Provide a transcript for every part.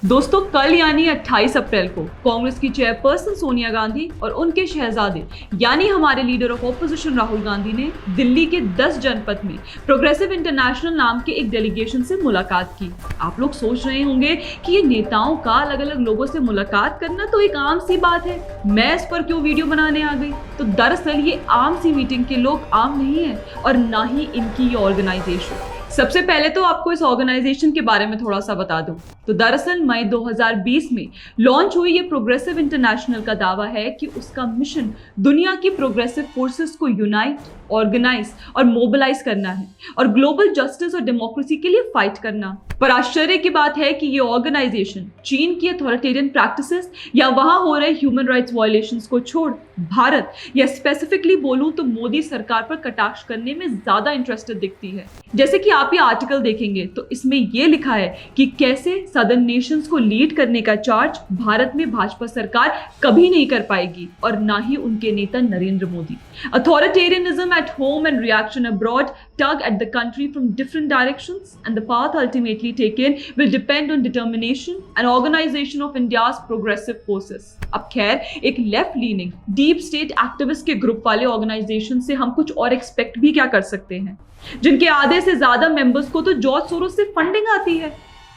दोस्तों, कल यानी 28 अप्रैल को कांग्रेस की चेयरपर्सन सोनिया गांधी और उनके शहजादे यानी हमारे leader of opposition Rahul Gandhi ने दिल्ली के 10 जनपद में प्रोग्रेसिव इंटरनेशनल नाम के एक डेलीगेशन से मुलाकात की। आप लोग सोच रहे होंगे कि ये नेताओं का अलग अलग लोगों से मुलाकात करना तो एक आम सी बात है, मैं इस पर क्यों वीडियो बनाने आ गई। तो दरअसल ये आम सी मीटिंग के लोग आम नहीं है और ना ही इनकी ये ऑर्गेनाइजेशन। सबसे पहले तो आपको इस ऑर्गेनाइजेशन के बारे में थोड़ा सा बता दूं। तो दरअसल मई 2020 में लॉन्च हुई ये प्रोग्रेसिव इंटरनेशनल का दावा है कि उसका मिशन दुनिया की प्रोग्रेसिव फोर्सेस को यूनाइट, ऑर्गेनाइज और मोबिलाइज करना है और ग्लोबल जस्टिस और डेमोक्रेसी के लिए फाइट करना। पर आश्चर्य की बात है कि ये ऑर्गेनाइजेशन चीन की अथॉरिटेरियन प्रैक्टिसेस या वहां हो रहे ह्यूमन राइट्स वायलेशंस को छोड़ भारत या स्पेसिफिकली बोलूं तो मोदी सरकार पर कटाक्ष करने में ज्यादा इंटरेस्टेड दिखती है। जैसे कि आप ये आर्टिकल देखेंगे तो इसमें ये लिखा है कि कैसे सदर्न नेशंस को लीड करने का चार्ज भारत में भाजपा सरकार कभी नहीं कर पाएगी और ना ही उनके नेता Narendra Modi. Authoritarianism at home and reaction abroad tug at the country from different directions, and the path ultimately taken will depend on determination and organization of India's progressive forces. अब खैर, एक left leaning deep state activist के group वाले organisation से हम कुछ और expect भी क्या कर सकते हैं, जिनके आधे से ज्यादा मेंबर्स को तो जॉर्ज सोरोस से फंडिंग आती है।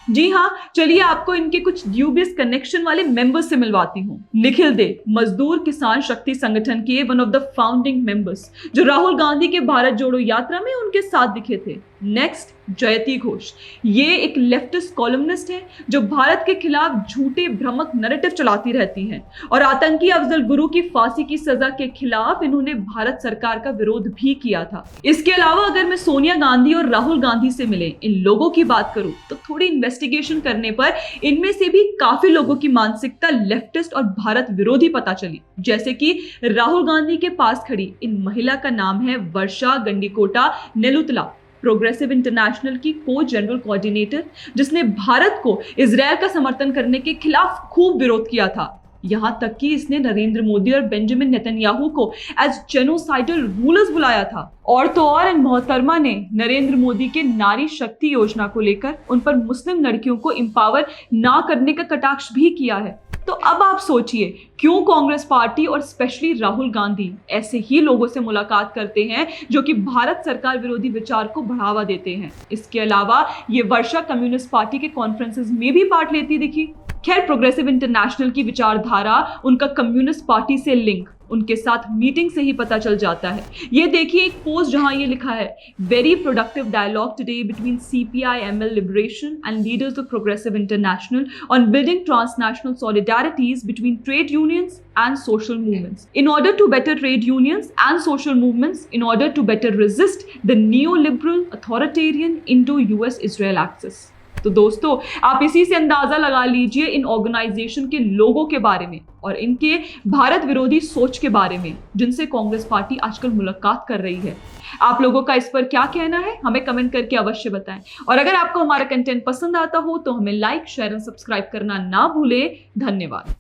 जी हाँ, चलिए आपको इनके कुछ ड्यूबियस कनेक्शन वाले मेंबर्स से मिलवाती हूँ। निखिल दे, मजदूर किसान शक्ति संगठन के one of the founding members, जो राहुल गांधी के भारत जोड़ो यात्रा में उनके साथ दिखे थे। नेक्स्ट, जयती घोष, ये एक लेफ्टिस्ट कॉलमनिस्ट है जो भारत के खिलाफ झूठे भ्रामक नैरेटिव चलाती रहती हैं और आतंकी अफजल गुरु की फांसी की सजा के खिलाफ इन्होंने भारत सरकार का विरोध भी किया था। इसके अलावा अगर मैं सोनिया गांधी और राहुल गांधी से मिले इन लोगों की बात करूं तो थोड़ी इन्वेस्टिगेशन करने पर इनमें से भी काफी लोगों की मानसिकता लेफ्टिस्ट और भारत विरोधी पता चली। जैसे कि राहुल गांधी के पास खड़ी इन महिला का नाम है वर्षा गंडीकोटा नेलुतला, प्रोग्रेसिव इंटरनेशनल की को जनरल कोऑर्डिनेटर, जिसने भारत को इजरायल का समर्थन करने के खिलाफ खूब विरोध किया था। यहां तक कि इसने नरेंद्र मोदी और बेंजामिन नेतन्याहू को एज जेनोसाइडल रूलर्स बुलाया था। और तो और इन मोहतरमा ने नरेंद्र मोदी के नारी शक्ति योजना को लेकर उन पर मुस्लिम लड़कियों को एम्पावर ना करने का कटाक्ष भी किया है। तो अब आप सोचिए क्यों कांग्रेस पार्टी और स्पेशली राहुल गांधी ऐसे ही लोगों से मुलाकात करते हैं जो कि भारत सरकार विरोधी विचार को बढ़ावा देते हैं। इसके अलावा ये वर्षा कम्युनिस्ट पार्टी के कॉन्फ्रेंसेस में भी पार्ट लेती दिखी। खैर, प्रोग्रेसिव इंटरनेशनल की विचारधारा, उनका कम्युनिस्ट पार्टी से लिंक उनके साथ मीटिंग से ही पता चल जाता है। ये देखिए एक पोस्ट जहां ये लिखा है, very productive dialogue today between CPI-ML liberation and leaders of progressive international on building transnational solidarities between trade unions and social movements. In order to better trade unions and social movements, in order to better resist the neoliberal authoritarian Indo-US-Israel axis. तो दोस्तों, आप इसी से अंदाजा लगा लीजिए इन organisation के लोगों के बारे में और इनके भारत विरोधी सोच के बारे में जिनसे कांग्रेस पार्टी आजकल मुलाकात कर रही है। आप लोगों का इस पर क्या कहना है, हमें कमेंट करके अवश्य बताएं। और अगर आपको हमारा कंटेंट पसंद आता हो तो हमें लाइक, शेयर और सब्सक्राइब करना ना भूलें। धन्यवाद।